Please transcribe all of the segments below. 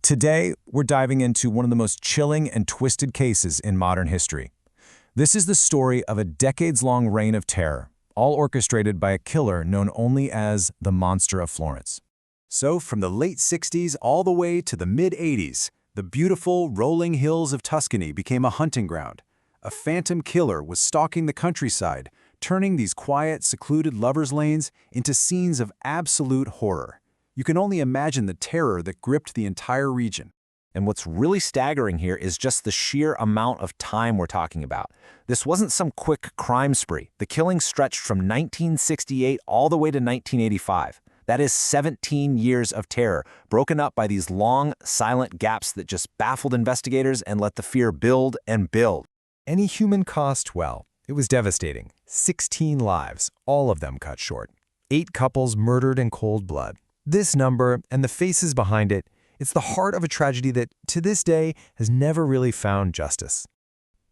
Today, we're diving into one of the most chilling and twisted cases in modern history. This is the story of a decades-long reign of terror, all orchestrated by a killer known only as the Monster of Florence. So, from the late 60s all the way to the mid-80s, the beautiful, rolling hills of Tuscany became a hunting ground. A phantom killer was stalking the countryside, turning these quiet, secluded lovers' lanes into scenes of absolute horror. You can only imagine the terror that gripped the entire region. And what's really staggering here is just the sheer amount of time we're talking about. This wasn't some quick crime spree. The killing stretched from 1968 all the way to 1985. That is 17 years of terror, broken up by these long, silent gaps that just baffled investigators and let the fear build and build. Any human cost, well, it was devastating. 16 lives, all of them cut short. 8 couples murdered in cold blood. This number, and the faces behind it, it's the heart of a tragedy that, to this day, has never really found justice.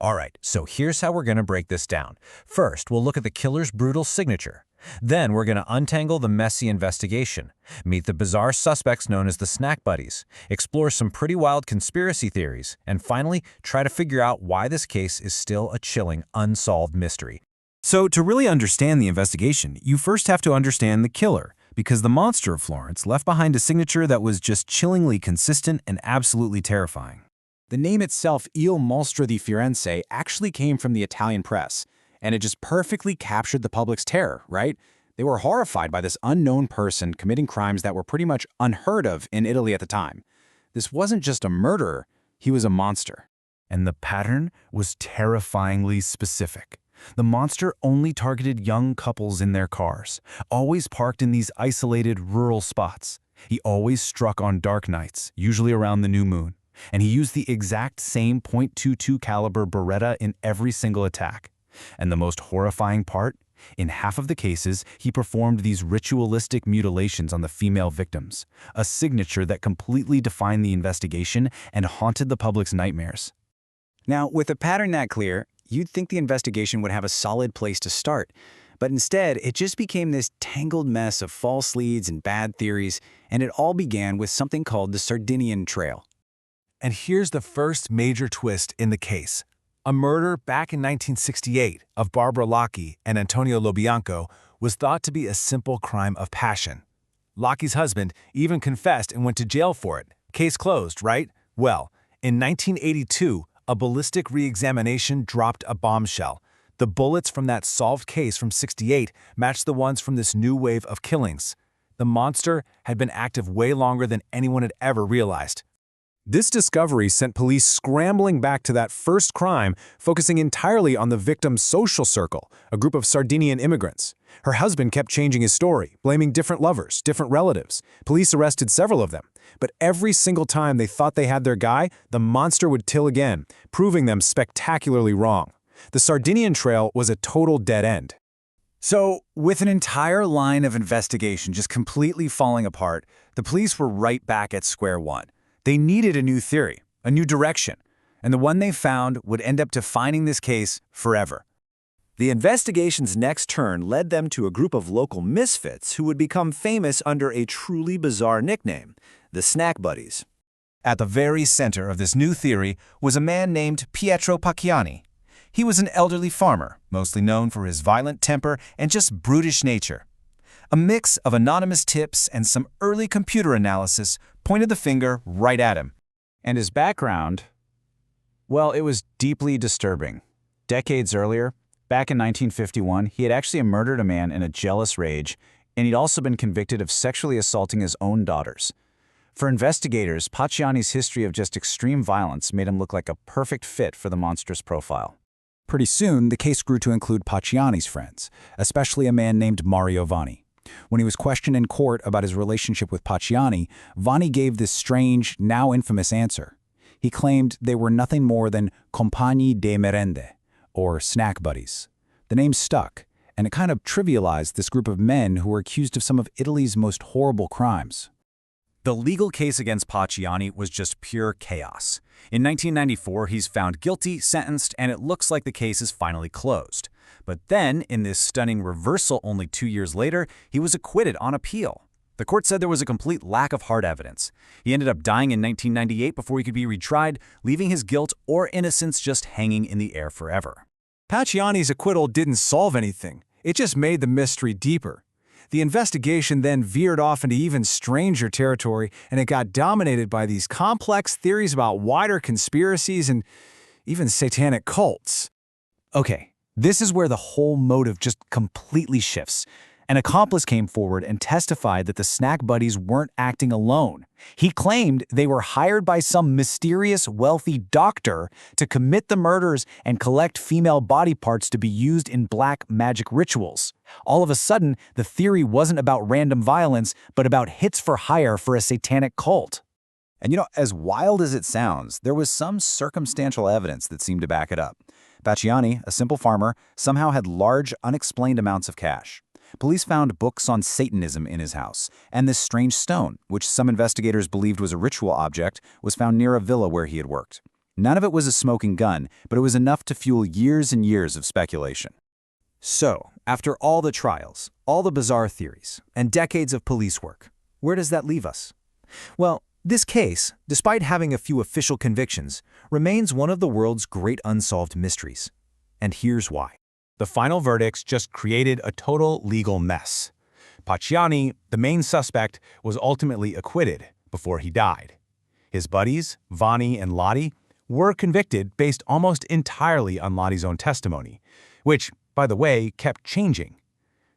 All right, so here's how we're going to break this down. First, we'll look at the killer's brutal signature. Then we're going to untangle the messy investigation, meet the bizarre suspects known as the snack buddies, explore some pretty wild conspiracy theories, and finally, try to figure out why this case is still a chilling, unsolved mystery. So, to really understand the investigation, you first have to understand the killer, because the Monster of Florence left behind a signature that was just chillingly consistent and absolutely terrifying. The name itself, Il Mostro di Firenze, actually came from the Italian press, and it just perfectly captured the public's terror, right? They were horrified by this unknown person committing crimes that were pretty much unheard of in Italy at the time. This wasn't just a murderer, he was a monster. And the pattern was terrifyingly specific. The monster only targeted young couples in their cars, always parked in these isolated rural spots. He always struck on dark nights, usually around the new moon, and he used the exact same .22 caliber Beretta in every single attack. And the most horrifying part? In half of the cases, he performed these ritualistic mutilations on the female victims, a signature that completely defined the investigation and haunted the public's nightmares. Now, with a pattern that clear, you'd think the investigation would have a solid place to start. But instead, it just became this tangled mess of false leads and bad theories, and it all began with something called the Sardinian Trail. And here's the first major twist in the case. A murder back in 1968 of Barbara Locke and Antonio Lobianco was thought to be a simple crime of passion. Locke's husband even confessed and went to jail for it. Case closed, right? Well, in 1982, a ballistic re-examination dropped a bombshell. The bullets from that solved case from '68 matched the ones from this new wave of killings. The monster had been active way longer than anyone had ever realized. This discovery sent police scrambling back to that first crime, focusing entirely on the victim's social circle, a group of Sardinian immigrants. Her husband kept changing his story, blaming different lovers, different relatives. Police arrested several of them, but every single time they thought they had their guy, the monster would till again, proving them spectacularly wrong. The Sardinian Trail was a total dead end. So, with an entire line of investigation just completely falling apart, the police were right back at square one. They needed a new theory, a new direction, and the one they found would end up defining this case forever. The investigation's next turn led them to a group of local misfits who would become famous under a truly bizarre nickname, the Snack Buddies. At the very center of this new theory was a man named Pietro Pacchiani. He was an elderly farmer, mostly known for his violent temper and just brutish nature. A mix of anonymous tips and some early computer analysis pointed the finger right at him. And his background, well, it was deeply disturbing. Decades earlier, back in 1951, he had actually murdered a man in a jealous rage, and he'd also been convicted of sexually assaulting his own daughters. For investigators, Pacchiani's history of just extreme violence made him look like a perfect fit for the monstrous profile. Pretty soon, the case grew to include Pacchiani's friends, especially a man named Mario Vanni. When he was questioned in court about his relationship with Pacchiani, Vanni gave this strange, now infamous answer. He claimed they were nothing more than compagni de merende, or snack buddies. The name stuck, and it kind of trivialized this group of men who were accused of some of Italy's most horrible crimes. The legal case against Pacchiani was just pure chaos. In 1994, he's found guilty, sentenced, and it looks like the case is finally closed. But then, in this stunning reversal only 2 years later, he was acquitted on appeal. The court said there was a complete lack of hard evidence. He ended up dying in 1998 before he could be retried, leaving his guilt or innocence just hanging in the air forever. Pacciani's acquittal didn't solve anything. It just made the mystery deeper. The investigation then veered off into even stranger territory, and it got dominated by these complex theories about wider conspiracies and even satanic cults. Okay, this is where the whole motive just completely shifts. An accomplice came forward and testified that the snack buddies weren't acting alone. He claimed they were hired by some mysterious, wealthy doctor to commit the murders and collect female body parts to be used in black magic rituals. All of a sudden, the theory wasn't about random violence, but about hits for hire for a satanic cult. And as wild as it sounds, there was some circumstantial evidence that seemed to back it up. Pacciani, a simple farmer, somehow had large, unexplained amounts of cash. Police found books on Satanism in his house, and this strange stone, which some investigators believed was a ritual object, was found near a villa where he had worked. None of it was a smoking gun, but it was enough to fuel years and years of speculation. So, after all the trials, all the bizarre theories, and decades of police work, where does that leave us? Well, this case, despite having a few official convictions, remains one of the world's great unsolved mysteries. And here's why. The final verdicts just created a total legal mess. Pacciani, the main suspect, was ultimately acquitted before he died. His buddies, Vanni and Lottie, were convicted based almost entirely on Lottie's own testimony, which, by the way, kept changing.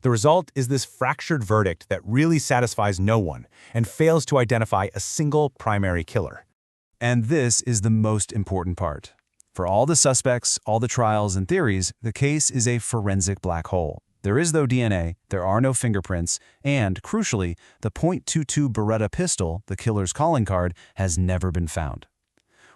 The result is this fractured verdict that really satisfies no one and fails to identify a single primary killer. And this is the most important part. For all the suspects, all the trials and theories, the case is a forensic black hole. There is no DNA, there are no fingerprints, and, crucially, the .22 Beretta pistol, the killer's calling card, has never been found.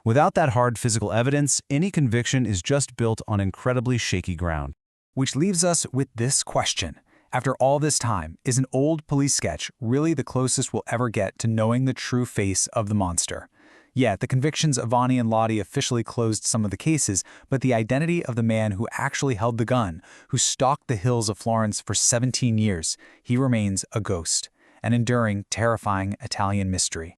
Without that hard physical evidence, any conviction is just built on incredibly shaky ground. Which leaves us with this question. After all this time, is an old police sketch really the closest we'll ever get to knowing the true face of the monster? Yet, the convictions of Vanni and Lottie officially closed some of the cases, but the identity of the man who actually held the gun, who stalked the hills of Florence for 17 years, he remains a ghost, an enduring, terrifying Italian mystery.